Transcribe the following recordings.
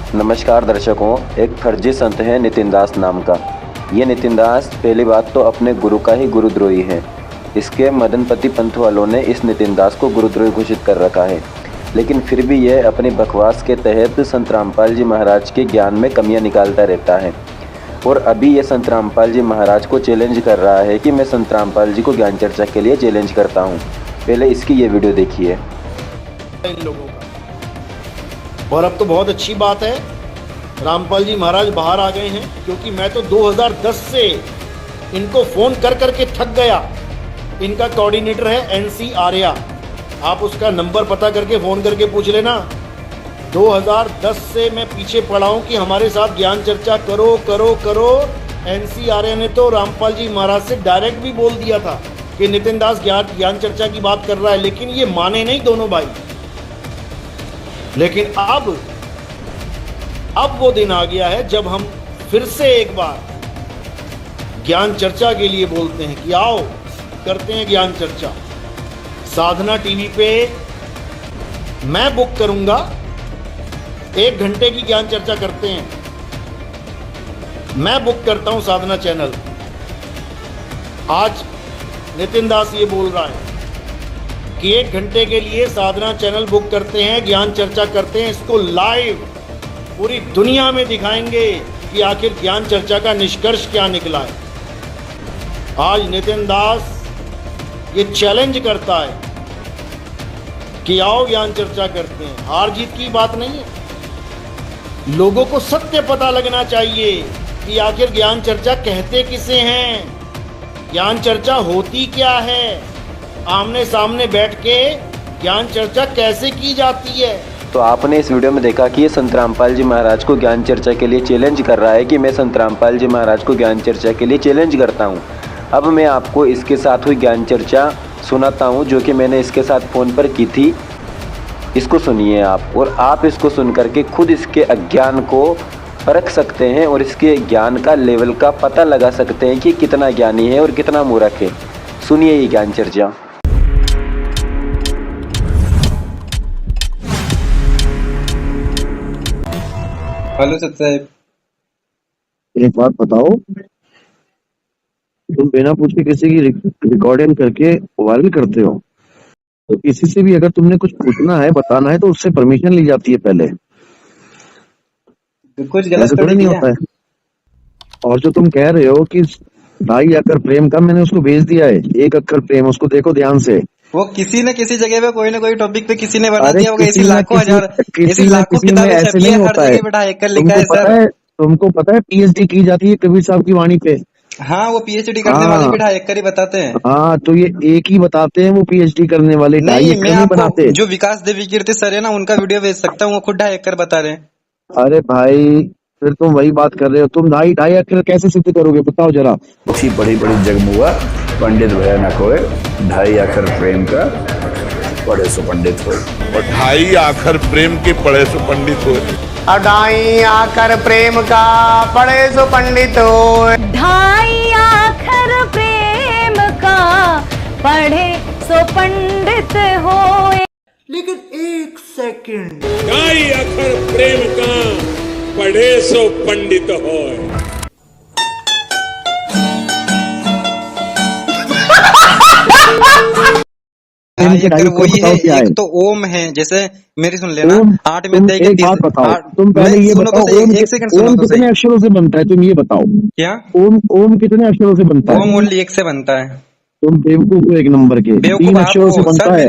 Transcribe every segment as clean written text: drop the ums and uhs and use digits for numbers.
नमस्कार दर्शकों, एक फर्जी संत है नितिन दास नाम का। ये नितिन दास पहली बात तो अपने गुरु का ही गुरुद्रोही है। इसके मदनपति पंथ वालों ने इस नितिन दास को गुरुद्रोही घोषित कर रखा है, लेकिन फिर भी यह अपनी बकवास के तहत संत रामपाल जी महाराज के ज्ञान में कमियां निकालता रहता है। और अभी ये संत रामपाल जी महाराज को चैलेंज कर रहा है कि मैं संत रामपाल जी को ज्ञान चर्चा के लिए चैलेंज करता हूँ। पहले इसकी ये वीडियो देखिए। इन लोगों का और अब तो बहुत अच्छी बात है, रामपाल जी महाराज बाहर आ गए हैं, क्योंकि मैं तो 2010 से इनको फ़ोन कर करके थक गया। इनका कोऑर्डिनेटर है एनसी आर्या, आप उसका नंबर पता करके फ़ोन करके पूछ लेना। 2010 से मैं पीछे पड़ा हूँ कि हमारे साथ ज्ञान चर्चा करो करो करो। एनसी आर्या ने तो रामपाल जी महाराज से डायरेक्ट भी बोल दिया था कि नितिन दास ज्ञान चर्चा की बात कर रहा है, लेकिन ये माने नहीं दोनों भाई। लेकिन अब वो दिन आ गया है जब हम फिर से एक बार ज्ञान चर्चा के लिए बोलते हैं कि आओ करते हैं ज्ञान चर्चा। साधना टीवी पे मैं बुक करूंगा, 1 घंटे की ज्ञान चर्चा करते हैं। मैं बुक करता हूं साधना चैनल। आज नितिन दास ये बोल रहा है कि 1 घंटे के लिए साधना चैनल बुक करते हैं, ज्ञान चर्चा करते हैं। इसको लाइव पूरी दुनिया में दिखाएंगे कि आखिर ज्ञान चर्चा का निष्कर्ष क्या निकला है। आज नितिन दास ये चैलेंज करता है कि आओ ज्ञान चर्चा करते हैं। हार जीत की बात नहीं है, लोगों को सत्य पता लगना चाहिए कि आखिर ज्ञान चर्चा कहते किसे हैं, ज्ञान चर्चा होती क्या है, आमने सामने बैठ के ज्ञान चर्चा कैसे की जाती है। तो आपने इस वीडियो में देखा कि ये संत रामपाल जी महाराज को ज्ञान चर्चा के लिए चैलेंज कर रहा है कि मैं संत रामपाल जी महाराज को ज्ञान चर्चा के लिए चैलेंज करता हूँ। अब मैं आपको इसके साथ हुई ज्ञान चर्चा सुनाता हूँ, जो कि मैंने इसके साथ फ़ोन पर की थी। इसको सुनिए आप, और आप इसको सुन करके खुद इसके अज्ञान को परख सकते हैं और इसके ज्ञान का लेवल का पता लगा सकते हैं कि कितना ज्ञानी है और कितना मूर्ख है। सुनिए ये ज्ञान चर्चा। हेलो सत साहब, एक बात बताओ, तुम बिना पूछे किसी की रिकॉर्डिंग करके वायरल करते हो, तो किसी से भी अगर तुमने कुछ पूछना है बताना है तो उससे परमिशन ली जाती है पहले। कुछ गलत ऐसे थोड़ी नहीं किया। होता है। और जो तुम कह रहे हो कि 2.5 अक्षर प्रेम का, मैंने उसको भेज दिया है 1 अक्षर प्रेम, उसको देखो ध्यान से। वो किसी न किसी जगह पे कोई ना कोई टॉपिक पे किसी ने बना अरे दिया होगा। ऐसी लाखों हजार ऐसी लाखों में किताबें ऐसे छपी नहीं है, हर होता है। जगह बैठा एक कर लिखा है सर। तुमको पता है पीएचडी की जाती है कबीर साहब की वाणी पे। हाँ, वो पीएचडी करने वाले बिठा एक कर ही बताते हैं। हाँ, तो ये एक ही बताते हैं वो पीएचडी करने वाले, 2.5 नहीं, अक्षर मैं नहीं आपको बनाते। जो विकास देवी कीर्ति सर है ना, उनका वीडियो भेज सकता हूँ, वो खुद 2.5 कर बता रहे हैं। अरे भाई, फिर तुम वही बात कर रहे हो। तुम 2.5 अक्षर कैसे सिद्ध करोगे, बताओ जरा। अच्छी बड़ी बड़ी जगमुआ पंडित भया न कोय, 2.5 अक्षर प्रेम का पढ़े सो पंडित हो। और 2.5 आखर प्रेम के पढ़े सो पंडित हो। 2.5 आखर प्रेम का पढ़े सो पंडित हो। 2.5 आखर प्रेम का पढ़े सो पंडित हो। लेकिन 1 सेकंड, 2.5 अक्षर प्रेम का पढ़े सो पंडित होय। वही है, एक तो ओम है, जैसे मेरी सुन लेना, 8 में से एक बात बताओ, तुम पहले ये बताओ, एक सेकंड सुनो तो कितने अक्षरों से बनता है, तुम ये बताओ। क्या ओम कितने अक्षरों से बनता है? ओम ओनली 1 से बनता है। तुम बेवकूफ हो 1 नंबर के। 3 अक्षरों से बनता है।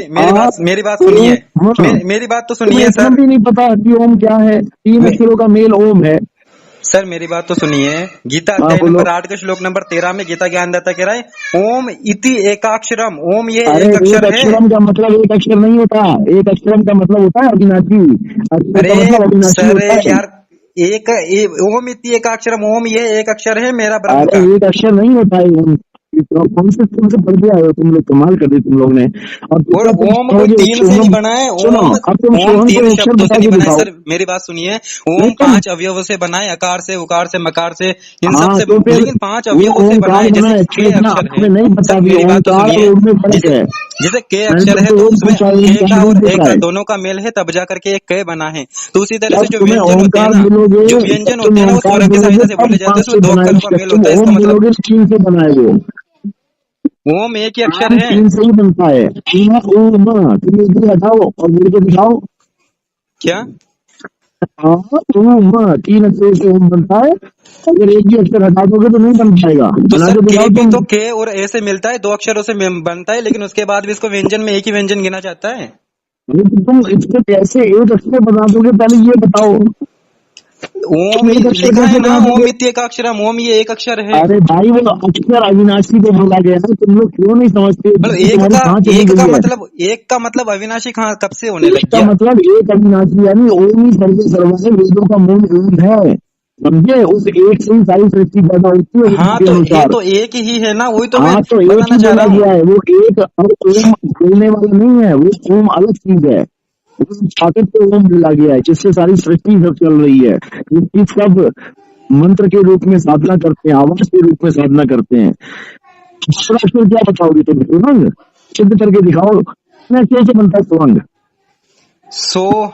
मेरी बात सुनिए, मेरी बात तो सुनिए सर। भी नहीं पता कि ओम क्या है। 3 अक्षरों का मेल ओम है। सर मेरी बात तो सुनिए, गीता अध्याय नंबर 8 के श्लोक नंबर 13 में गीता ज्ञानदाता कह रहा है ओम इति एकाक्षरम। ओम ये एक अक्षर है। अक्षरम का मतलब 1 अक्षर नहीं होता। 1 अक्षरम का मतलब होता है अविनाशी। अरे सर यार, ओम इति एकाक्षरम, ओम ये एक अक्षर है मेरा ब्रह्म का। 1 अक्षर नहीं होता है। तुमसे बढ़ गया हो तुम लोग, कमाल कर दी तुम लोग ने। और ओम कोई 3 से नहीं बना है। ओम 3 शब्दों से नहीं बना है सर। मेरी बात सुनिए, ओम 5 अवयवों से बना है, अकार से, उकार से, मकार से, इन सब से, लेकिन 5 अवयवों से बना है। जैसे 6 अक्षर है। मेरी बात तो सुनिए, जैसे के अक्षर है तो उसमें के का और ए का दोनों का मेल है तब जाकर के एक के बना है। तो उसी तरह से जो व्यंजन होते हैं ना, जो व्यंजन होते हैं ना वो स्वरों की सहायता से बोले जाते हैं, उसमें दो अक्षरों का मेल होता है। इसका मतलब तीन से बनाए ओम एक ही अक्षर है। तीन से ही बनता है। तुम हटाओ और मेरे को दिखाओ क्या? तीन अक्षर से ओम बनता है, अगर एक ही अक्षर हटा दोगे तो नहीं बन पाएगा। तो सर के के भी तुम। तो के और ए से मिलता है, दो अक्षरों से बनता है, लेकिन उसके बाद भी इसको व्यंजन में एक ही व्यंजन गिना जाता है। तुम इसको कैसे एक अक्षर बना दोगे, पहले ये बताओ। ओम लिखा है ना, ओम इत्य का अक्षर, ओम ये एक अक्षर है। अरे भाई वो अक्षर अविनाशी को बोला गया है, तुम लोग क्यों नहीं समझते? एक का मतलब अविनाशी कहाँ कब से होने लग गया? मतलब एक अविनाशी यानी ओम ही सर्वे सर्वा है, वेदों का मूल ओम है, समझे? उस एक से ही सारी सृष्टि पैदा होती है। हाँ तो ये तो एक ही है ना, वही तो मैं तो बताना चाह रहा हूँ। है वो एक ओम बोलने वाला नहीं है, वो ओम अलग चीज है। ताकत को ओम बोला गया है जिससे सारी सृष्टि सब चल रही है। ये सब मंत्र के रूप में साधना करते हैं, आवाज के रूप में साधना करते हैं। क्या बताओगे तुम? सुरंग सिद्ध करके दिखाओ, कैसे बनता है सुरंग?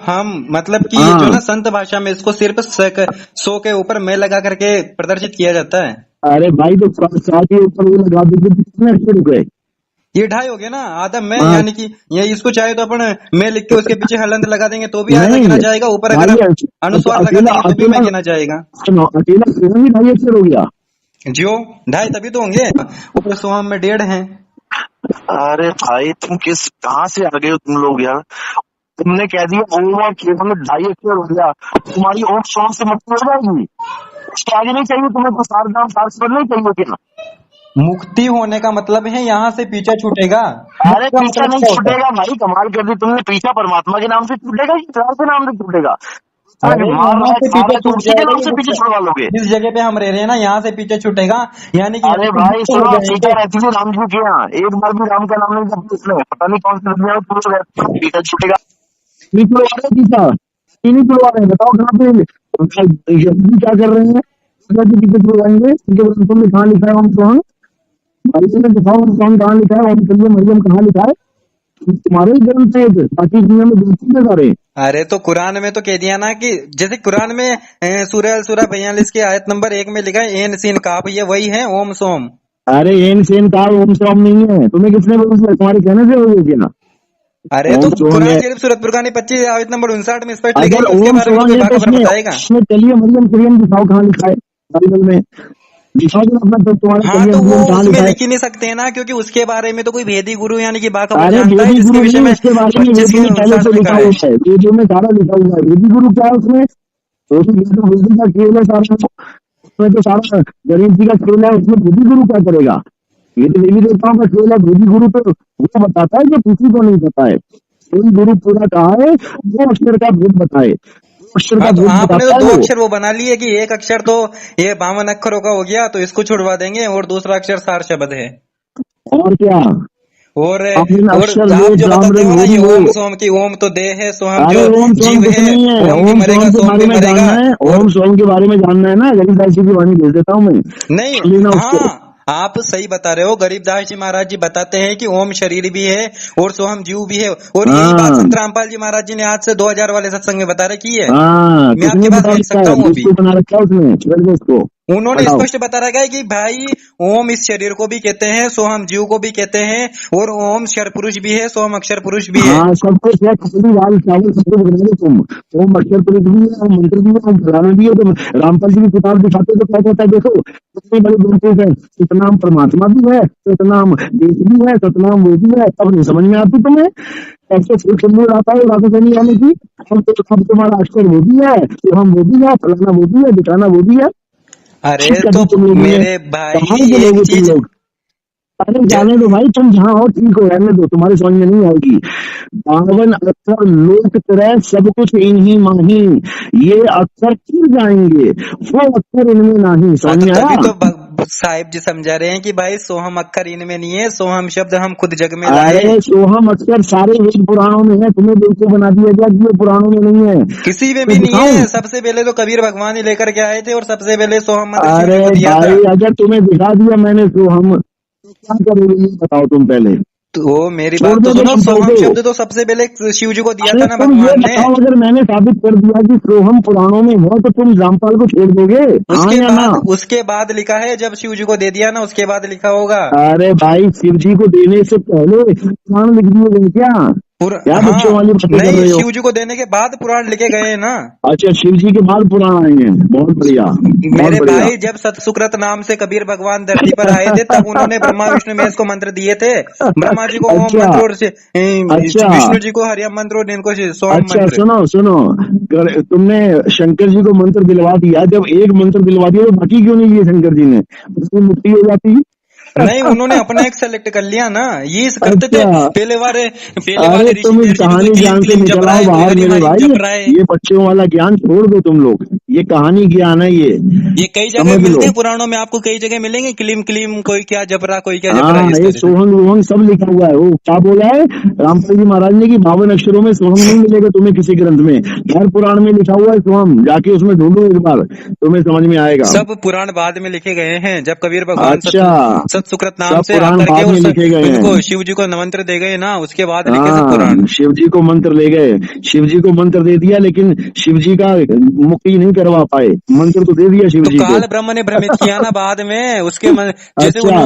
हम मतलब कि ये जो ना संत भाषा में इसको सिर्फ सो के ऊपर मैं लगा करके प्रदर्शित किया जाता है। अरे भाई तो के ऊपर लगा दोगे कितने अक्षर हो गए? ये ढाई हो गया ना, आधा मैं यानी कि ये इसको चाहे तो अपन मैं लिख के उसके पीछे हलंत लगा देंगे तो भी आधा गिना जाएगा, ऊपर अगर अनुस्वार लगा देंगे तो भी मैं गिना जाएगा। अकेला सोहम ही ढाई अक्षर हो गया जो ढाई तभी तो होंगे, ऊपर सोहम में 1.5 है। अरे भाई तुम कहाँ से आ गए हो तुम लोग यार? तुमने कह दिया ओम और केवल में 2.5 अक्षर हो गया, तुम्हारी ओम सोम से मुक्ति हो जाएगी। उसके आगे नहीं चाहिए तुम्हें? तो सार नाम सार स्वर नहीं चाहिए क्या? मुक्ति होने का मतलब है यहाँ से पीछा छूटेगा। अरे पीछा नहीं छूटेगा भाई, कमाल कर दी तुमने। पीछा परमात्मा के नाम से छूटेगा कि प्यार के नाम से छूटेगा? पीछे छुड़वा लोगे। इस जगह पे हम रह रहे हैं ना, यहाँ से पीछे छूटेगा यानी कि अरे भाई सुनो, पीछा रहती है राम जी के यहाँ, एक बार भी राम का नाम नहीं जपते इसमें, पता नहीं कौन सी दुनिया में पीछा छूटेगा। नहीं छुड़वा रहे पीछा, नहीं छुड़वा रहे, बताओ कहाँ पे क्या कर रहे हैं? पीछे छुड़वाएंगे तुमने कहाँ लिखा है? हम कौन दिखाओ, कौन कहाँ लिखा है? मरियम कहाँ लिखा है? तुम्हारे जन्म से बाकी दुनिया में दूसरी जगह रहे। अरे तो कुरान में तो कह दिया ना कि जैसे कुरान में सूरह अल-सूरा 42 की आयत नंबर 1 में लिखा है एन सीन काफ, ये वही है ओम सोम। अरे एन सीन काफ ओम सोम नहीं है, तुम्हें किसने बोला? तुम्हारे कहने से हो गया ना। अरे तो कुरान शरीफ सूरत फुरकान 25 आयत नंबर 59 में स्पष्ट लिखा है, उसके बारे में तो बताएगा। चलिए मरियम कुरियम दिखाओ कहाँ लिखा है बाइबल में, दिखाओ अपना। हाँ तो वो उसमें लिख ही नहीं सकते हैं ना, क्योंकि उसके बारे में तो कोई वेदी गुरु यानी कि बाखबर जानता है जिसके विषय में उसके बारे में पहले से लिखा हुआ है, वेदों में सारा लिखा हुआ है। वेदी गुरु क्या है उसमें? वेदी का खेल है सारा, उसमें तो सारा गणेश जी का खेल है, उसमें वेदी गुरु क्या करेगा? ये तो देवी देवताओं का खेल है। वेदी गुरु तो वो बताता है जो किसी को नहीं पता है। कोई गुरु पूरा कहा है वो अक्षर का भेद बताए। तो आपने तो 2 अक्षर वो बना लिए कि एक अक्षर तो ये 52 अक्षरों का हो गया, तो इसको छुड़वा देंगे, और दूसरा अक्षर सार शब्द है। और क्या? और आप जो बताते हो ना ये ओम सोम की, ओम तो देह है, सोम जो जीव है, ओम भी मरेगा सोम भी मरेगा। ओम सोम के बारे में जानना है ना, गरीबदास जी की वाणी भेज देता हूँ मैं। नहीं हाँ आप सही बता रहे हो, गरीबदास जी महाराज जी बताते हैं कि ओम शरीर भी है और सोहम जीव भी है, और यही बात संत रामपाल जी महाराज जी ने आज से 2000 वाले सत्संग में बता रखी है। मैं आपके पास भेज सकता हूँ अभी। उन्होंने स्पष्ट बता रखा है कि भाई ओम इस शरीर को भी कहते हैं, सोहम जीव को भी कहते हैं, और ओम क्षर पुरुष भी है, सोहम अक्षर पुरुष भी है। सब कुछ है, तुम ओम अक्षर पुरुष भी है, ओम मंत्र भी है, ओम फलाना भी है। तो रामपाल जी की किताब दिखाते तो क्या कहता है? देखो कितनी बड़ी गुरु है, सतनाम परमात्मा भी है, सतनाम देश भी है, सतनाम वो भी है। तब नहीं समझ में आती तुम्हें? ऐसे सुंदर आता है रातों से नहीं आने की। हम तो तुम्हारा अक्षर वो भी है, हम वो भी है, फलाना वो भी है, दिखाना वो भी है। अरे तो मेरे भाई एक चीज, अरे जाने दो भाई, तुम जहाँ हो ठीक हो, रहने दो, तुम्हारी समझ में नहीं आएगी। 52 अक्षर लोक तरह सब कुछ इन्हीं माही, ये अक्षर क्यों जाएंगे, वो अक्षर इनमें नहीं। समझ में आया? तो साहिब जी समझा रहे हैं कि भाई सोहम अक्षर इनमें नहीं है, सोहम शब्द हम खुद जग में लाए। अरे सोहम अक्षर सारे वेद पुराणों में है, तुम्हें बिल्कुल बना दिया गया कि ये पुराणों में नहीं है, किसी में भी नहीं है। सबसे पहले तो कबीर भगवान ही लेकर के आए थे, और सबसे पहले सोहम। अरे भाई अगर तुम्हें दिखा दिया मैंने सोहम, क्या करोगे ये बताओ तुम पहले? तो मेरी छोड़ बात दो तो सुनो, तुम सोहम को। शब्द तो सबसे पहले शिव जी को दिया अरे था ना तुम ये भगवान ने। बताओ, अगर मैंने साबित कर दिया कि सोहम पुराणों में है तो तुम रामपाल को छोड़ दोगे? हाँ या ना? उसके बाद लिखा है, जब शिव जी को दे दिया ना उसके बाद लिखा होगा। अरे भाई, शिव जी को देने से पहले पुराण लिख दिए गए क्या? क्या बच्चों हाँ, वाली बातें कर नहीं, रहे हो? शिव जी को देने के बाद पुराण लिखे गए हैं ना। अच्छा, शिव जी के बाद पुराण आएंगे, बहुत बढ़िया, बहुत मेरे बढ़िया। भाई, जब सतसुकृत नाम से कबीर भगवान धरती पर आए थे तब उन्होंने ब्रह्मा विष्णु महेश को मंत्र दिए थे। ब्रह्मा जी को ओम अच्छा मंत्र और अच्छा विष्णु जी को हरियम मंत्र और इनको सोम अच्छा, मंत्र। सुनो सुनो, तुमने शंकर जी को मंत्र दिलवा दिया, जब एक मंत्र दिलवा दिया तो बाकी क्यों नहीं दिए शंकर जी ने? उसकी मुक्ति हो जाती। नहीं, उन्होंने अपना एक सेलेक्ट कर लिया ना, ये करते थे अच्छा, पहले वाले अरे तुम इस ऋषि जी भी कोई कहानी क्लीम ज्ञान से क्लीम जप निकल रहा आओ है, कोई बाहर हरि मेरे हरि भाई। जप रहा है। ये बच्चों वाला ज्ञान छोड़ दो तुम लोग, ये कहानी ज्ञान है ये कई जगह समझ मिलते लो। हैं पुराणों में, आपको कई जगह मिलेंगे क्लीम क्लीम, कोई क्या जप रहा, कोई क्या जप रहा है, हाँ, इस ये तरह से। सोहंग वोहंग सब लिखा हुआ है। वो क्या बोला है रामपाल जी महाराज ने कि 52 अक्षरों में सोहंग नहीं मिलेगा तुम्हें किसी ग्रंथ में। हर पुराण में लिखा हुआ है सोहंग, जाके उसमें ढूंढो एक बार, तुम्हें समझ में आएगा। सब पुराण बाद में लिखे गए हैं, जब कबीर भगवान अच्छा, सतसुकृत नाम सब से पुराण आकर के बाद में और लिखे गए हैं। उनको शिव जी को मंत्र दे गए ना, उसके बाद लिखे सब पुराण। हाँ, शिव जी को मंत्र ले गए, शिव जी को मंत्र दे दिया, लेकिन शिव जी का मुक्ति नहीं करवा पाए। मंत्र तो दे दिया शिव तो जी को। काल ब्रह्म ने भ्रमित किया ना बाद में उसके अच्छा अच्छा,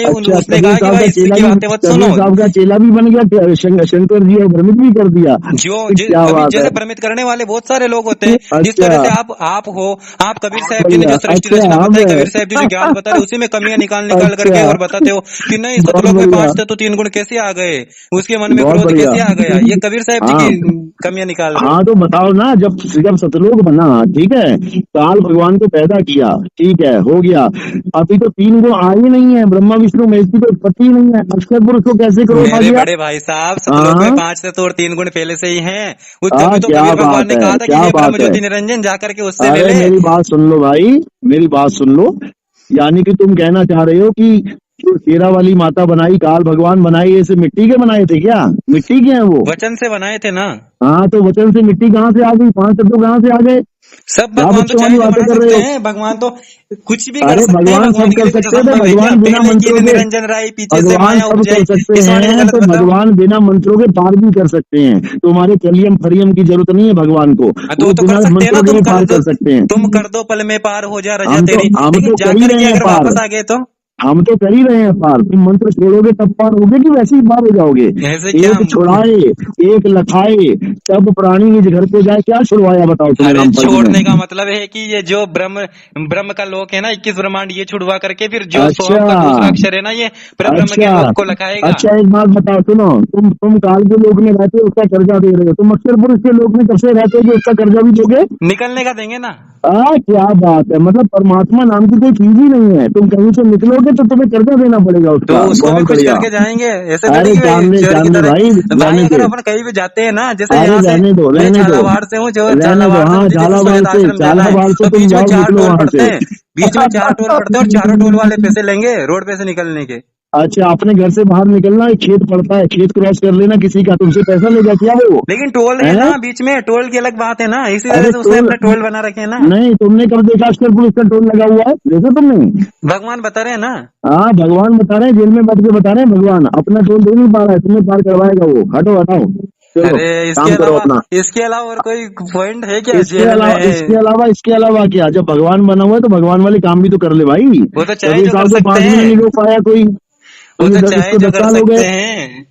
उसने कबीर कहा कि साहब का भाई चेला इसकी भी, बातें मत सुनो। कबीर साहब का चेला भी बन गया शंकर जी, और भ्रमित भी कर दिया। क्या अभी बात है। जैसे भ्रमित करने वाले बहुत सारे लोग होते हैं, जिस अच्छा, तरह से आप हो, आप कबीर साहब जी ने बढ़िया। जो सृष्टि अच्छा, रचना हम बताई, कबीर साहब जी जो ज्ञान बता रहे उसी में कमियां निकाल करके अच्छा, और बताते हो कि नहीं, बहुत सतलोक में बढ़िया, 5 तत्व 3 गुण कैसे आ गए, उसके मन में बहुत क्रोध बढ़िया। कैसे आ गया, ये कबीर साहब जी हाँ की कमियां निकाल रहे हाँ, हो। तो बताओ ना, जब जब सतलोक बना, ठीक है, काल भगवान को पैदा किया, ठीक है, हो गया, अभी तो 3 गुण आए नहीं है, ब्रह्मा विष्णु महेश की तो उत्पत्ति ही नहीं है, अक्षर पुरुष को कैसे क्रोध आ मेरे गया? बड़े भाई साहब, सतलोक में हाँ 5 तत्व और 3 गुण पहले से ही हैं। वो हाँ, तभी तो क्या कबीर भगवान बात ने है, कहा था कि क्या हे ब्रह्म बात है। ज्योति निरंजन, जाकर के उससे अरे मिले। मेरी बात सुन लो भाई, मेरी बात सुन लो। यानी कि तुम कहना चाह रहे हो कि जो शेरा वाली माता बनाई, काल भगवान बनाई, ऐसे मिट्टी के बनाए थे क्या? मिट्टी के हैं वो? वचन से बनाए थे ना। हाँ, तो वचन से मिट्टी कहाँ से आ गई? 5 तत्व कहाँ से आ गए? सब क्या भगवान तो बच्चों वाली चाहे तो बातें बना कर रहे सकते हो? हैं, भगवान तो कुछ भी कर अरे सकते हैं, भगवान भगवान सब के कर लिए कुछ सकते हैं, तो असंभव है क्या? भगवान बिना पहले मंत्रों कीन के, निरंजन राय, पीछे से भगवान माया सब उपजाई, कर सकते इस वाले में हैं, गलत तो बताओ। भगवान बिना मंत्रों के पार भी कर सकते हैं। तुम्हारे कलियम फरियम की जरूरत नहीं है भगवान को, वो तो कर बिना सकते हैं ना, मंत्रों के भी पार कर सकते हैं। तुम कर दो पल में पार हो जा रजा हम तो तेरी, हम लेकिन तो कर ही जाकर रहे के हैं अगर पार, वापस आ गए तो हम तो कर ही रहे हैं पार। तुम मंत्र छोड़ोगे तब पार होगे कि वैसे ही पार हो जाओगे? ऐसे क्या एक छुड़ाए, एक लखाए, तब प्राणी निज घर को जाए, क्या छुड़वाया बताओ तुम्हें अरे रामपाल जी ने? छोड़ने का मतलब है कि ये जो ब्रह्म ब्रह्म का लोक है ना, 21 ब्रह्मांड, ये छुड़वा करके फिर जो सोहम का दूसरा अच्छा अक्षर है ना, ये ब्रह्म के अच्छा लोक को लखाएगा। अच्छा, एक बात बताओ, सुनो, तुम काल के लोग में रहते हो, उसका कर्जा दे रहे हो, तुम अक्षर पुरुष के लोग में कैसे रहते हो जो उसका कर्जा भी दोगे? निकलने का देंगे ना। क्या बात है, मतलब परमात्मा नाम की कोई चीज ही नहीं है, तुम कहीं से निकलोगे तो तुम्हें कर्जा देना पड़ेगा तो उसका। उसको भी बहुत कुछ बढ़िया। करके जाएंगे, ऐसे थोड़ी अरे कि भाई चोर की जान दे तरह। भाई, भाई रहने अगर दो। अपन कहीं भी जाते हैं ना, जैसे अरे यहाँ से रहने दो, मैं रहने दो, झालावाड़ से हूँ, जो रहने दो। झालावाड़ से हाँ, मुझे जैसे झालावाड़ सोहेत से, आश्रम जाना है, झालावाड़ से तो तुम बीच में जाओ, 4 निकलो टोल वहां पड़ते से। हैं, बीच में 4 टोल पड़ते हैं, और चारों टोल वाले पैसे लेंगे रोड पे से निकलने के। अच्छा, अपने घर से बाहर निकलना, एक खेत पड़ता है, खेत क्रॉस कर लेना किसी का, तुमसे पैसा लेगा क्या वो? लेकिन टोल है ना बीच में, टोल की अलग बात है ना, इसी तरह अरे से उसने टोल अपने टोल बना रखे हैं ना। नहीं, तुमने कब देखा अक्षर पुरुष का टोल लगा हुआ है? देखा तुमने? भगवान बता रहे हैं ना। हाँ, भगवान बता रहे हैं, जेल में बैठ के बता रहे हैं, भगवान अपना टोल दे नहीं पा रहा है, तुम्हें पार करवाएगा वो। हटो हटाओ, चलो अरे काम करो अपना। इसके अलावा और कोई पॉइंट है क्या जेल में? इसके अलावा क्या? जब भगवान बना हुआ है तो भगवान वाले काम भी तो कर ले भाई। वो तो चाहे कबीर जो कर साहब को सकते 5 दिन नहीं हैं, रोक पाया कोई, वो तो चाहे इसको जो 10 कर साल हो सकते गए। हैं।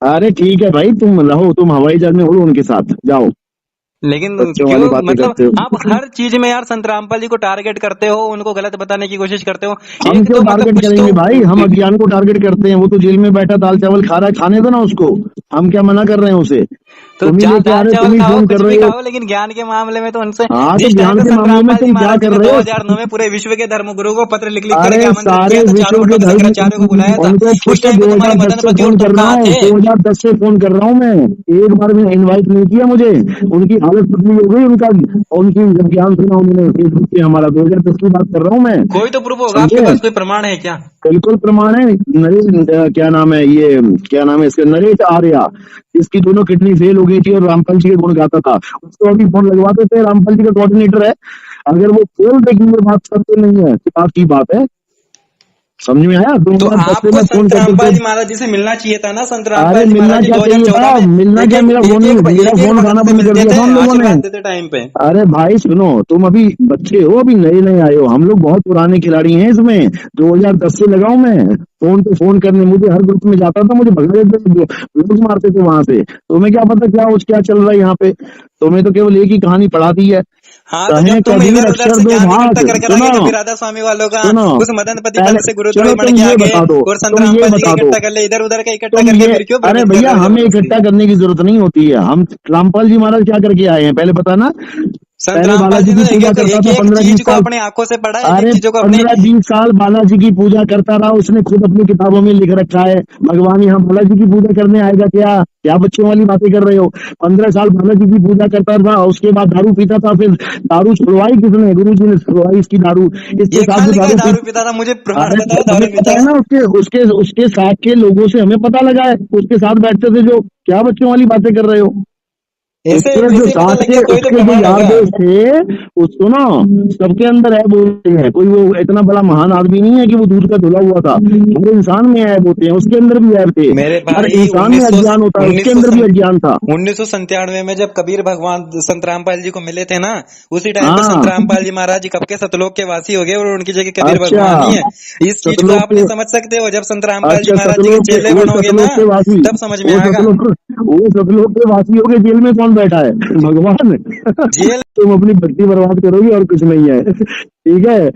अरे ठीक है भाई, तुम रहो, तुम हवाई जहाज में उड़ो उनके साथ, जाओ, लेकिन बच्चों क्यों, वाली बातें मतलब करते हो। आप हर चीज में यार संत रामपाल जी को टारगेट करते हो, उनको गलत बताने की कोशिश करते हो। हम एक क्यों तो मतलब टारगेट कुछ करेंगे भाई? हम तो अज्ञान को टारगेट करते हैं। वो तो जेल में बैठा दाल चावल खा रहा है, खाने दो ना उसको, हम क्या मना कर रहे हैं उसे? तुम ही लेके आ दाल रहे हो, तुम चावल ही खाओ, फोन कुछ कर भी रहे हो। खाओ, लेकिन ज्ञान के मामले में तो उनसे हाँ, तो जिस टाइम ज्ञान पे के संत मामले में रामपाल जी तुम क्या महाराज जी कर ने रहे हो? 2009 में पूरे विश्व के धर्म गुरु को पत्र लिख अरे करके आमंत्रित सारे किया था, विश्व चारों के मंडल धर्म, शंकराचार्य को बुलाया था। उनको खुद उस से टाइम पे तुम्हारे 2010 मदन से पति और फोन तुम कर रहा कहाँ हूँ, थे? 2010 से फोन कर रहा हूँ मैं, एक बार भी इनवाइट नहीं किया मुझे। उनकी हालत पतली हो गई, उनकी जब ज्ञान सुना उन्होंने फेसबुक पे हमारा, 2010 की बात कर रहा हूँ मैं, कोई तो प्रूफ होगा आपके समझे? पास, कोई प्रमाण है क्या? बिल्कुल प्रमाण है। नरेश, क्या नाम है ये, क्या नाम है इसका, नरेश आर्या, इसकी दोनों किडनी फेल हो गई थी और रामपाल जी के गुण गाता था, उसको अभी फोन लगवाते थे, रामपाल जी का कोऑर्डिनेटर है, अगर वो बोल दे कि ये बात सत्य नहीं है तो बात की बात है। समझ में आया? तो 2010 से आपको मैं फोन संत करते रामपाल थे। जी महाराज जी से मिलना चाहिए था ना। संत अरे रामपाल जी मिलना महाराज जी क्या चाहिए 2014 था? में मिलना क्या, मेरा फोन गाना से बंद कर मिलते दिया थे, था उन लोगों ने। आशीर्वाद देते टाइम पे। अरे भाई सुनो, तुम अभी बच्चे हो, अभी नए नए आए हो, हम लोग बहुत पुराने खिलाड़ी हैं इसमें। 2010 से लगाऊं मैं फोन पे फोन करने, मुझे हर ग्रुप में जाता था, मुझे भगा देते थे, ब्लॉक मारते थे वहां से। तुम्हें क्या पता क्या चल रहा है यहाँ पे? तुम्हें तो केवल एक ही कहानी पढ़ाती है, हाँ, तो जब कहें तुम कबीर इधर उधर अक्षर से दो ज्ञान भाग। इकट्ठा करके सुनो लागे कबीर राधा स्वामी वालों का, सुनो, उस मदनपति पहले पंत से गुरुद्रोही चलो बन तुम के ये आगे, बता दो, और संत तुम ये रामपाल जी का बता दो, इकट्ठा कर ले, इधर उधर का इकट्ठा तुम करके ये, फिर क्यों अरे भ्रमित कर भैया रहे हो हमें जबरदस्ती? इकट्ठा करने की जरूरत नहीं होती है। हम रामपाल जी महाराज क्या करके आए हैं पहले पता ना? संत पहले रामपाल बालाजी जी की ने पूजा करता एक था एक 15-20 चीज को साल। अपने आंखों से पढ़ा, एक एक अरे चीजों को अपने। 15-20 साल बालाजी की पूजा करता रहा, उसने खुद अपनी किताबों में लिख रखा है। भगवान यहाँ बालाजी की पूजा करने आएगा क्या? क्या बच्चों वाली बातें कर रहे हो? 15 साल बालाजी की पूजा करता था, उसके बाद दारू पीता था। फिर दारू छुड़वाई किसने? गुरु जी ने छुड़वाई इसकी दारू। इसके ये साथ कहाँ जो लिखा है दारू पी, दारू पीता था? मुझे प्रमाण अरे बताओ हमें दारू पता पीता है है। ना, उसके उसके उसके साथ के लोगों से हमें पता लगा है, उसके साथ बैठते थे जो। क्या बच्चों वाली बातें कर रहे हो? ऐसे उसके जो ऐसे ही पता साथ लग के गया, कोई तो उसके जो प्रमाण यार होगा। दोस्त थे, उसको ना सबके अंदर ऐब होते हैं। कोई वो इतना बड़ा महान आदमी नहीं है कि वो दूध का धुला हुआ था। हर इंसान में ऐब होते हैं, उसके अंदर भी ऐब थे। मेरे हर भाई इंसान में अज्ञान होता है, उसके अंदर भी अज्ञान था। 1997 में जब कबीर भगवान संत रामपाल जी को मिले थे ना, उसी टाइम पे संत हाँ, रामपाल जी महाराज जी कब के सतलोक के वासी हो गए और उनकी जगह कबीर अच्छा, भगवान ही है। इस चीज को सतलोक आप के, नहीं समझ सकते हो। जब संत रामपाल जी अच्छा महाराज जी के सतलोक के, चेले वो बनोगे ना, सतलोक के वासी, तब समझ में आएगा। वो सतलोक के वासी हो गए। जेल में कौन बैठा है? भगवान। जेल तुम अपनी भक्ति बर्बाद करोगे और कुछ नहीं है। ठीक है,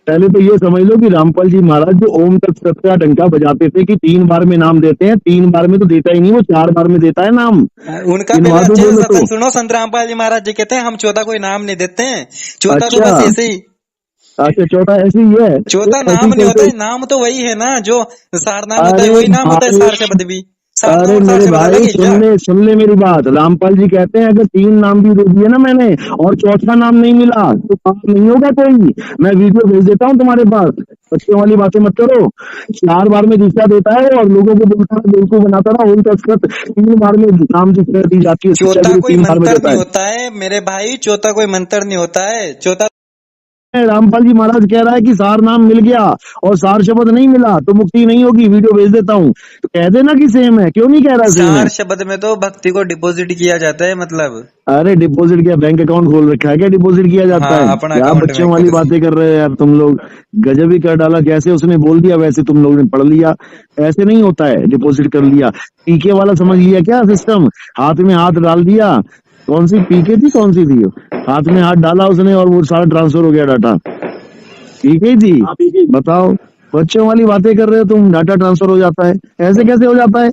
पहले तो ये समझ लो कि रामपाल जी महाराज जो ओम तत्व सत का डंका बजाते थे कि 3 बार में नाम देते हैं, 3 बार में तो देता ही नहीं, वो 4 बार में देता है नाम। उनका 3 पहले बार तो अच्छे से बोलो तो। सत्संग सुनो। संत रामपाल जी महाराज जी कहते हैं हम चौथा कोई नाम नहीं देते हैं, चौथा तो अच्छा, बस ऐसे ही। अच्छा चौथा ऐसे ही है, चौथा ऐसे नाम ही नहीं होता चलते। है, नाम तो वही है ना जो सारनाम होता है, अरे वही नाम होता है भाई, सार शब्द भी। सारनाम अरे और सार मेरे शब्द अलग भाई है क्या? सुन ले मेरी बात। रामपाल जी कहते हैं अगर 3 नाम भी दे दिए ना मैंने और चौथा नाम नहीं मिला तो पाप नहीं होगा कोई। मैं वीडियो भेज देता हूँ तुम्हारे पास, बच्चों वाली बातें मत करो। 4 बार में दीक्षा देता है और लोगों को बोलता है, बिल्कुल बनाता था। उल्टा 3 बार में नाम दीक्षा दी जाती है, शिक्षा चौथा गुरु कोई 3 बार में मंत्र देता नहीं है। होता है मेरे भाई, चौथा कोई मंत्र नहीं होता है। चौथा रामपाल जी महाराज कह रहा है कि सार नाम मिल गया और सार शब्द नहीं मिला तो मुक्ति नहीं होगी। वीडियो भेज देता हूँ, तो कह देना कि सेम है। क्यों नहीं कह रहा सेम है? सार शब्द में तो भक्ति को डिपॉजिट किया जाता है, मतलब। अरे डिपॉजिट क्या, बैंक अकाउंट खोल रखा है क्या? डिपॉजिट किया जाता हाँ, है अपना क्या? अकाउंट बच्चों में वाली खुद से। बातें कर रहे हो यार तुम लोग। गजब ही कर डाला। जैसे उसने बोल दिया वैसे तुम लोग ने पढ़ लिया। ऐसे नहीं होता है, डिपॉजिट कर लिया। पीके वाला समझ लिया क्या सिस्टम? हाथ में हाथ डाल दिया। कौन सी पीके थी, कौन सी थी? हाथ में हाथ डाला उसने और वो सारा ट्रांसफर हो गया डाटा। पीके थी? बताओ, बच्चों वाली बातें कर रहे हो तुम। डाटा ट्रांसफर हो जाता है, ऐसे कैसे हो जाता है?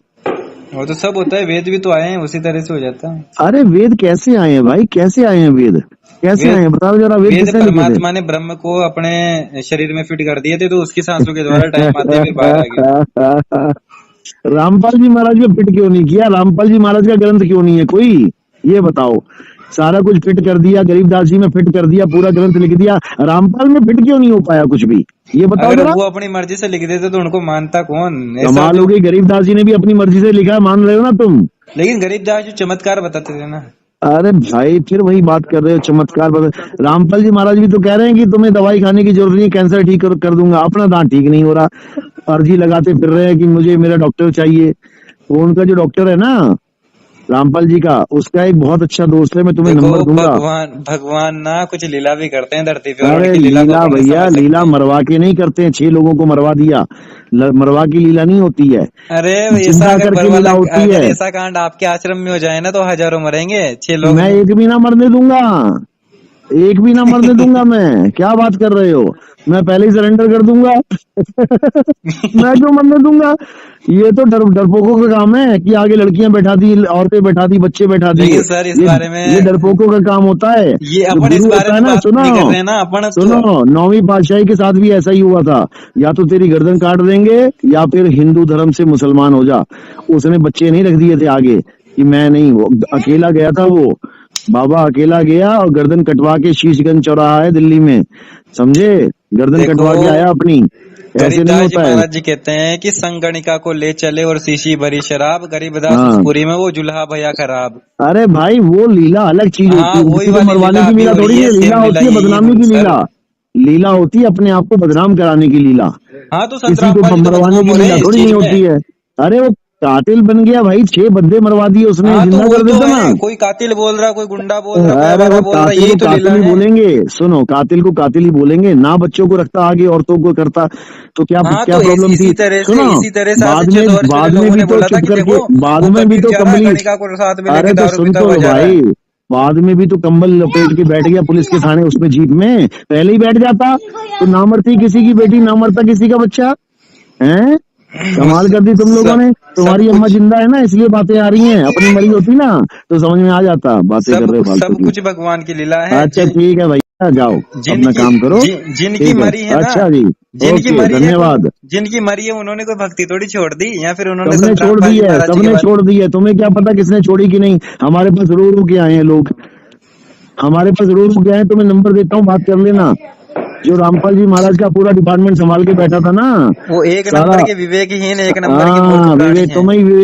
वो तो सब होता है, वेद भी तो आए हैं, उसी तरह से हो जाता है। अरे वेद कैसे आए हैं भाई? कैसे आए हैं वेद? कैसे आए वेद हैं बताओ जरा। वेद वेद किसने लिखे थे? परमात्मा ने ब्रह्म को अपने शरीर में फिट कर दिए थे, तो उसकी सांसों के द्वारा टाइम आते फिर बाहर आ गया। रामपाल जी महाराज में फिट क्यों नहीं किया? रामपाल जी महाराज का ग्रंथ क्यों नहीं है कोई? ये बताओ। सारा कुछ फिट कर दिया, गरीबदास जी में फिट कर दिया, पूरा ग्रंथ लिख दिया। रामपाल में फिट क्यों नहीं हो पाया कुछ भी? ये बताओ अगर जरा। वो अपनी मर्जी से लिख देते तो उनको मानता कौन? ऐसा कमाल हो गई, गरीबदास जी ने भी अपनी मर्जी से लिखा, मान रहे हो ना तुम? लेकिन गरीबदास जो चमत्कार बताते थे ना। अरे भाई फिर वही बात कर रहे हो, चमत्कार रामपाल जी महाराज भी तो कह रहे हैं कि तुम्हें दवाई खाने की जरूरत नहीं, कैंसर ठीक कर दूंगा। अपना दांत ठीक नहीं हो रहा, अर्जी लगाते फिर रहे हैं कि मुझे मेरा डॉक्टर चाहिए। वो उनका जो डॉक्टर है ना रामपाल जी का, उसका एक बहुत अच्छा दोस्त है, मैं तुम्हें देखो नंबर दूंगा। भगवान ना कुछ लीला भी करते हैं धरती पे, और अरे उनकी लीला को लीला अपन नहीं भैया, समझ सकते। लीला मरवा के नहीं करते हैं। 6 लोगों को मरवा दिया, मरवा की लीला नहीं होती है, अरे ऐसा जिंदा अगर करके लीला होती अगर है। ऐसा कांड आपके आश्रम में हो जाए ना तो हजारों मरेंगे, 6 लोग मैं एक भी ना मरने दूंगा, एक भी ना मरने दूंगा। मैं क्या बात कर रहे हो? मैं पहले ही सरेंडर कर दूंगा। मैं क्यों मरने दूंगा? ये तो डरपोकों का काम है कि आगे लड़कियां बैठा दी, औरतें बैठा दी, बच्चे बैठा दिए। लेकिन सर इस बारे में ये डरपोकों का काम होता है। ये जो अपन इस गुरु बारे होता है में ना, बात नहीं कर रहे हैं ना अपन। सुनो 9वीं पातशाही के साथ भी ऐसा ही हुआ था। या तो तेरी गर्दन काट देंगे या फिर हिंदू धर्म से मुसलमान हो जा। उसने बच्चे नहीं रख दिए थे आगे कि मैं नहीं, वो अकेला गया था। वो बाबा अकेला गया और गर्दन कटवा के, शीशगंज चौराहा है दिल्ली में, समझे, गर्दन कटवा के आया अपनी। ऐसे नहीं गरीबदास जी होता है। महाराज जी कहते हैं कि संगणिका को ले चले और शीशी भरी शराब, गरीबदास हाँ। उस पुरी में वो जुल्हा भया खराब। अरे भाई वो लीला अलग चीज हाँ, होती है, वही किसी को वाली मरवाने लीला की अभी लीला हो थोड़ी रही है। है, लीला सेम होती है लीला यही बदनामी की सर। लीला। लीला होती है अपने आप को बदनाम कराने की लीला, हाँ तो किसी को संतरामपाल जी तो मरवाने बदनाम की हो रहे लीला हैं इस थोड़ी चीज नहीं में। होती है। अरे वो कातिल बन गया भाई, 6 बंदे मरवा दिए उसने, हाँ तो जिंदा वही कर तो देता ना। है, कोई कातिल बोल रहा, कोई गुंडा बोल रहा, कोई अरे आवारा वो बोल रहा, कातिल यही को तो लीला कातिल ही है। बोलेंगे, सुनो कातिल को कातिल ही बोलेंगे ना, बच्चों को रखता आगे औरतों को करता, तो क्या हाँ क्या तो प्रॉब्लम थी? सुनो इसी तरह से आज से 600 वर्ष पहले बाद में लोगों भी ने तो बोला था चुप कि करके, देखो बाद वो में भी कबीर तो जा रहा है कंबली, गणिका को साथ में लेके अरे तो दारू सुन पीता तो हुआ लो जा रहा है। भाई, बाद में भी तो कंबल लपेट के बैठ गया पुलिस के थाने, उसमें जीप में पहले ही बैठ जाता तो ना मरती किसी की बेटी, ना मरता किसी का बच्चा है। कमाल कर दी तुम लोगों सब ने। सब तुम्हारी अम्मा कुछ जिंदा है ना, इसलिए बातें आ रही हैं, अपनी मरी होती ना तो समझ में आ जाता, बातें कर रहे हो फालतू सब की। कुछ भगवान की लीला है। अच्छा ठीक है भैया, जाओ अपना जिनकी काम करो। जिनकी ठीक है, मरी है ना, अच्छा जी, जिनकी ओके, मरी है धन्यवाद। जिनकी मरी है उन्होंने कोई भक्ति थोड़ी छोड़ दी, या फिर उन्होंने सबने छोड़ संतरामपाल दी जी है, महाराज जी के सबने बाद। छोड़ दी है, तुम्हें क्या पता किसने छोड़ी कि नहीं। हमारे पास रो रो के आए हैं लोग, हमारे पास रो रो के आए हैं, तुम्हें नंबर देता हूँ, बात कर लेना। जो रामपाल जी महाराज का पूरा डिपार्टमेंट संभाल के बैठा था ना, वो एक सारा, नंबर के विवेकहीन, एक नंबर के मूर्ख हाँ प्राणी विवेक,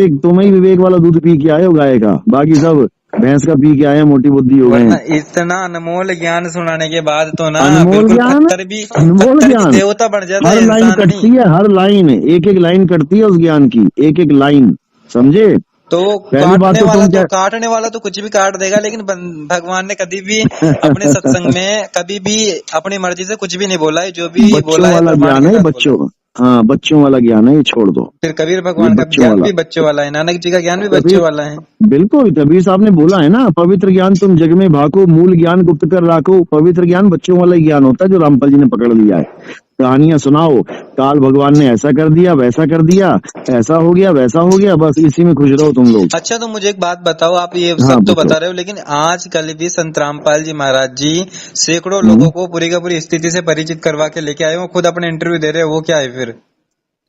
हैं। तुम ही विवेक वाला दूध पी के आए हो गाय का, बाकी सब भैंस का पी के आए हैं, मोटी बुद्धि हो गए वरना हैं। इतना अनमोल ज्ञान सुनाने के बाद तो ना अनमोल बिल्कुल ज्ञान, अनमोल पत्थर भी ज्ञान, देवता बन जाता हर है, लाइन इंसान कटती नहीं। है, हर लाइन, एक एक लाइन कटती है उस ज्ञान की, एक एक लाइन, समझे। तो पहली बात तो तुम क्या काटने वाला तो कुछ भी काट देगा, लेकिन भगवान ने कभी भी अपने सत्संग में कभी भी अपनी मर्जी से कुछ भी नहीं बोला है, जो भी बोला बच्चों है वाला प्रमाण ज्ञान के है, साथ बोला बच्चों, है। हाँ बच्चों वाला ज्ञान है, ये छोड़ दो। फिर कबीर ये भगवान का बच्चों ज्ञान वाला, भी बच्चों वाला है, नानक जी का ज्ञान भी कबीर, बच्चों वाला है। बिल्कुल कबीर साहब ने बोला है ना, पवित्र ज्ञान तुम जग में भाको, मूल ज्ञान गुप्त कर राखो। पवित्र ज्ञान बच्चों वाला ही ज्ञान होता है जो रामपाल जी ने पकड़ लिया है। कहानियां सुनाओ, काल भगवान ने ऐसा कर दिया, वैसा कर दिया, ऐसा हो गया, वैसा हो गया, बस इसी में खुश रहो तुम लोग। अच्छा तो मुझे एक बात बताओ, आप ये हाँ सब तो पूछो। बता रहे हो, लेकिन आजकल भी संतरामपाल जी महाराज जी सैकड़ों हम्म, लोगों को पूरी का पूरी स्थिति से परिचित करवा के लेके आए हो, खुद अपने इंटरव्यू दे रहे हो, वो क्या है फिर?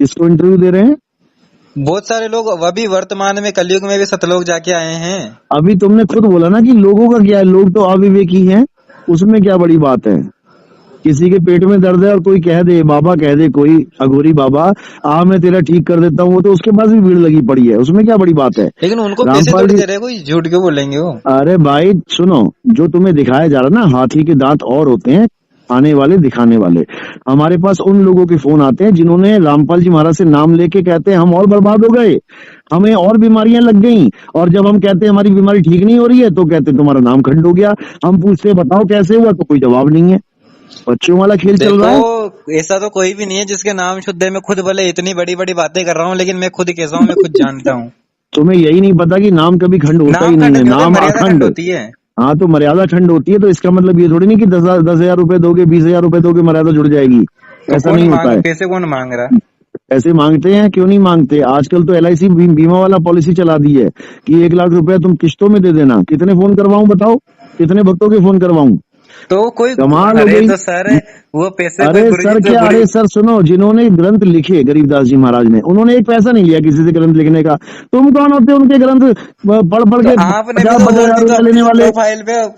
किसको इंटरव्यू दे रहे हैं? बहुत सारे लोग अभी वर्तमान में कलयुग में भी सतलोक जाके आए हैं। अभी तुमने खुद बोला ना कि लोगों का क्या है, लोग तो अविवेकी हैं, उसमें क्या बड़ी बात है। किसी के पेट में दर्द है और कोई कह दे, बाबा कह दे, कोई अघोरी बाबा आ मैं तेरा ठीक कर देता हूँ, वो तो उसके पास भी भीड़ लगी पड़ी है, उसमें क्या बड़ी बात है। लेकिन उनको पैसे रामपाल थोड़ी जी, दे रहे, कोई झूठ क्यों बोलेंगे वो? अरे भाई सुनो, जो तुम्हें दिखाया जा रहा ना, हाथी के दांत और होते हैं आने वाले दिखाने वाले। हमारे पास उन लोगों के फोन आते हैं जिन्होंने रामपाल जी महाराज से नाम लेके कहते हैं हम और बर्बाद हो गए, हमें और बीमारियां लग गई, और जब हम कहते हैं हमारी बीमारी ठीक नहीं हो रही है तो कहते हैं तुम्हारा नाम खंड हो गया। हम पूछते बताओ कैसे हुआ, तो कोई जवाब नहीं है। बच्चों वाला खेल चल रहा है। देखो ऐसा तो कोई भी नहीं है जिसके नाम शुद्ध है। मैं खुद भले इतनी बड़ी बड़ी बातें कर रहा हूँ, लेकिन मैं खुद कैसा हूँ मैं खुद जानता हूँ। तुम्हें यही नहीं पता कि नाम कभी खंड होता ही नाम नहीं खंड है, नहीं होता, नाम मर्यादा खंड अखंड। होती है। हाँ तो मर्यादा खंड होती है, तो इसका मतलब ये थोड़ी नहीं कि 10,000 रुपए दोगे, 20,000 रुपए दोगे मर्यादा जुड़ जाएगी, तो ऐसा कौन नहीं मांग होता है। पैसे कौन मांग रहा? ऐसे मांगते हैं, क्यों नहीं मांगते। आजकल तो LIC बीमा वाला पॉलिसी चला दी है कि 1 लाख रुपया तुम किस्तों में दे देना। कितने फोन करवाऊं बताओ, कितने भक्तों के फोन करवाऊं? तो कोई कमाल हो अरे गई। तो सर वो पैसे अरे कोई गुरु सर जी तो क्या, गुरु अरे सर सुनो, जिन्होंने ग्रंथ लिखे गरीबदास जी महाराज ने, उन्होंने एक पैसा नहीं लिया किसी से ग्रंथ लिखने का। तुम कौन होते हो उनके ग्रंथ पढ़ पढ़ तो के आपने भी 50,000 और भी तो रुपया अपनी लेने जो वाले।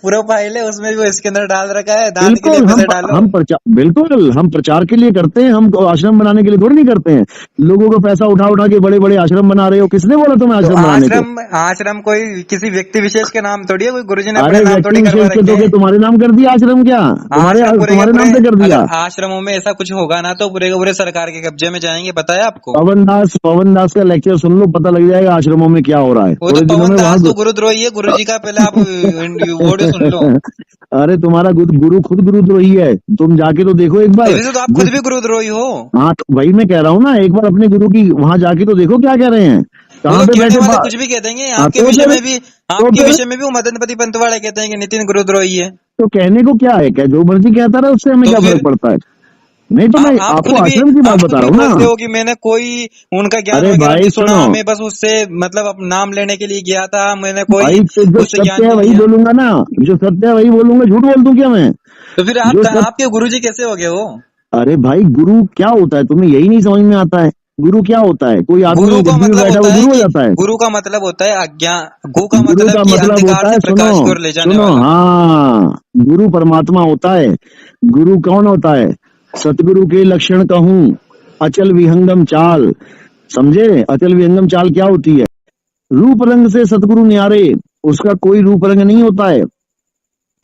प्रोफाइल है उसमें भी वो इसके अंदर डाल रखा है, दान के लिए बिल्कुल पैसे डालो। हम प्रचार के लिए करते हैं, हम आश्रम बनाने के लिए थोड़ी नहीं करते हैं। लोगों को पैसा उठा उठा के बड़े बड़े आश्रम बना रहे हो, किसने बोला तुम्हें तो आश्रम बनाने को? आश्रम कोई किसी व्यक्ति विशेष के नाम थोड़ी है, कोई गुरुजी ने अपने अरे नाम व्यक्ति थोड़ी करवा विशेष के रखे तो हैं। तुम्हारे नाम कर दिया आश्रम, क्या आश्रम पूरे के तुम्हारे पूरे, नाम पे कर दिया? अगर आश्रमों में ऐसा कुछ होगा ना तो पूरे के पूरे सरकार के कब्जे में जाएंगे, पता है आपको? पवन दास का लेक्चर सुन लो, पता लग जाएगा आश्रमों में क्या हो रहा है। वो तो थोड़े दिनों पवन में दास वहां तो गुरुद्रोही है, गुरुजी का पहले आप ऑडियो सुन लो। अरे तुम्हारा गुरु खुद गुरुद्रोही है, तुम जाके तो देखो एक बार। तो आप खुद भी गुरुद्रोही हो। हाँ तो वही मैं कह रहा हूँ ना, एक बार अपने गुरु की वहां जाके तो देखो क्या कह रहे हैं, वो कहाँ तो पे कहने बैठे वाले कुछ भी कह देंगे। हाँ, आपके तो विषय फिर- में भी तो आपके फिर- विषय में भी वो मदनपति पंतवाले कहते हैं कि नितिन गुरुद्रोही है। तो कहने को क्या है, क्या जो मर्जी कहता रहे, उससे हमें तो क्या फिर- फर्क पड़ता है। नहीं तो मैं आप आपको खुद भी आश्रम की बात आप बता खुद रहा भी हूँ बोलते ना। हो कि मैंने कोई उनका ज्ञान अरे वगैरह भाई नहीं सुना, सुनो, मैं बस उससे मतलब नाम लेने के लिए गया था, मैंने कोई भाई तो जो उससे ज्ञान सत्य है नहीं वही लिया। बोलूंगा ना, जो सत्य है वही बोलूंगा, झूठ बोल दूं क्या मैं? तो फिर जो सत्य, आपके गुरुजी कैसे हो गए हो? अरे भाई गुरु क्या होता है, तुम्हें यही नहीं समझ में आता है? गुरु क्या होता है? कोई आदमी गुरु का गद्दी में मतलब बैठा होता वो है गुरु हो कि जाता है? गुरु का मतलब होता है अज्ञान, गु का गुरु मतलब का कि मतलब अंधकार होता से है, प्रकाश की सुनो ओर ले जाने सुनो, वाला। हाँ गुरु परमात्मा होता है। गुरु कौन होता है? सतगुरु के लक्षण कहूं, अचल विहंगम चाल। समझे? अचल विहंगम चाल क्या होती है? रूप रंग से सतगुरु न्यारे, उसका कोई रूप रंग नहीं होता है।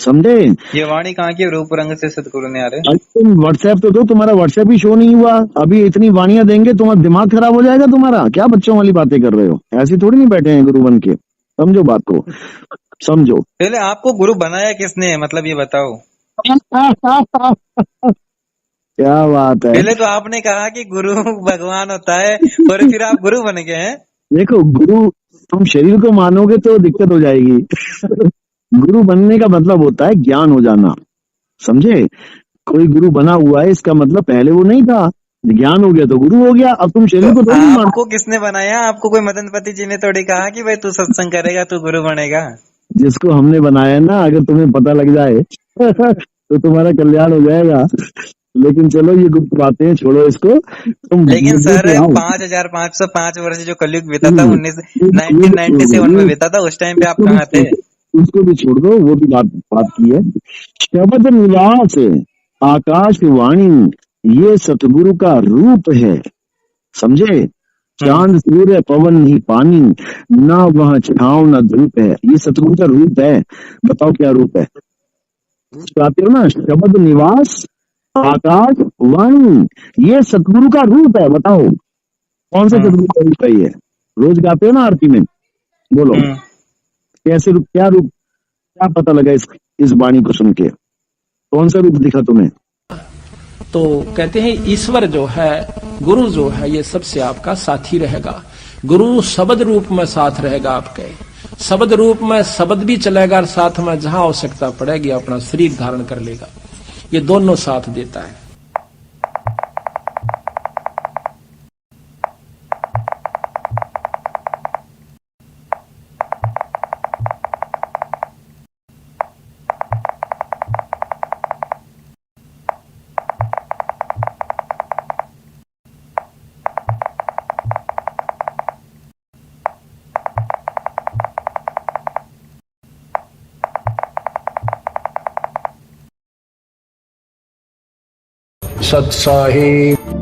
समझे? ये वाणी कहाँ की रूप रंग से सदगुरु ने आ रहे। अरे तुम व्हाट्सएप तो दो, तुम्हारा व्हाट्सएप ही शो नहीं हुआ। अभी इतनी वाणियां देंगे तुम्हारा दिमाग खराब हो जाएगा तुम्हारा। क्या बच्चों वाली बातें कर रहे हो? ऐसी थोड़ी नहीं बैठे हैं गुरु बन के। समझो बात को, समझो। पहले आपको गुरु बनाया किसने, मतलब ये बताओ। क्या बात है। पहले तो आपने कहा कि गुरु भगवान होता है और फिर आप गुरु बन गए हैं। देखो गुरु, तुम शरीर को मानोगे तो दिक्कत हो जाएगी। गुरु बनने का मतलब होता है ज्ञान हो जाना, समझे? कोई गुरु बना हुआ है इसका मतलब पहले वो नहीं था, ज्ञान हो गया तो गुरु हो गया। अब तुम शरीर को तो थोड़ी मानो। आपको किसने बनाया? आपको कोई मदनपति जी ने थोड़ी कहा कि भाई तू सत्संग करेगा तू गुरु बनेगा। जिसको हमने बनाया ना, अगर तुम्हें पता लग जाए तो तुम्हारा कल्याण हो जाएगा। लेकिन चलो ये गुप्त बातें छोड़ो इसको। तुम लेकिन सर आओ। 5505 वर्ष जो कलयुग बीता था 1997 में बीता था, उस टाइम पे आप कहाँ थे? उसको भी छोड़ दो, वो भी बात की है। शब्द निवास आकाशवाणी ये सतगुरु का रूप है, समझे? चांद सूर्य पवन नहीं पानी, ना वहाँ छांव ना धूप है। ये सतगुरु का रूप है। बताओ क्या रूप है? कहते हो ना शब्द निवास आकाश वाणी ये सतगुरु का रूप है। बताओ कौन सा सतगुरु का रूप है ये? रोज गाते हो ना आरती में, बोलो कैसे रूप, क्या रूप, क्या पता लगा इस वाणी को सुन के? कौन सा रूप दिखा तुम्हें? तो कहते हैं ईश्वर जो है, गुरु जो है, ये सबसे आपका साथी रहेगा। गुरु शब्द रूप में साथ रहेगा आपके। शब्द रूप में शब्द भी चलेगा और साथ में जहां आवश्यकता पड़ेगी अपना शरीर धारण कर लेगा। ये दोनों साथ देता है। सत साहिब।